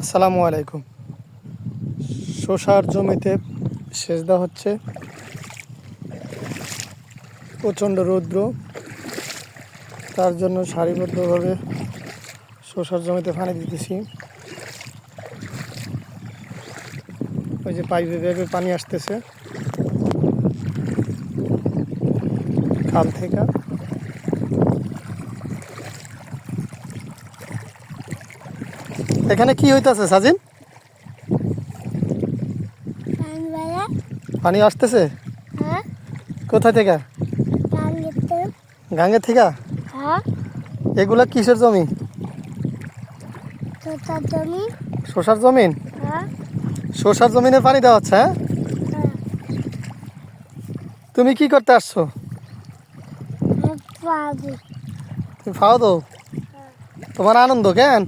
আসসালামু আলাইকুম। শসার জমিতে সেচ দেওয়া হচ্ছে। প্রচণ্ড রৌদ্র, তার জন্য সারিবদ্ধভাবে শসার জমিতে পানি দিতেছি। ওই যে পাইপে পাইপে পানি আসতেছে খাল থেকে। এখানে কি হইতাছে সাজিন? পানি আসতেছে কোথা থেকে? গাঙ্গের থেকে। এগুলা কিসের জমি? শসার জমিন। শসার জমিনে পানি দেওয়া হচ্ছে। হ্যাঁ, তুমি কি করতে আসছো? তুমি ফাও দো, তোমার আনন্দ কেন?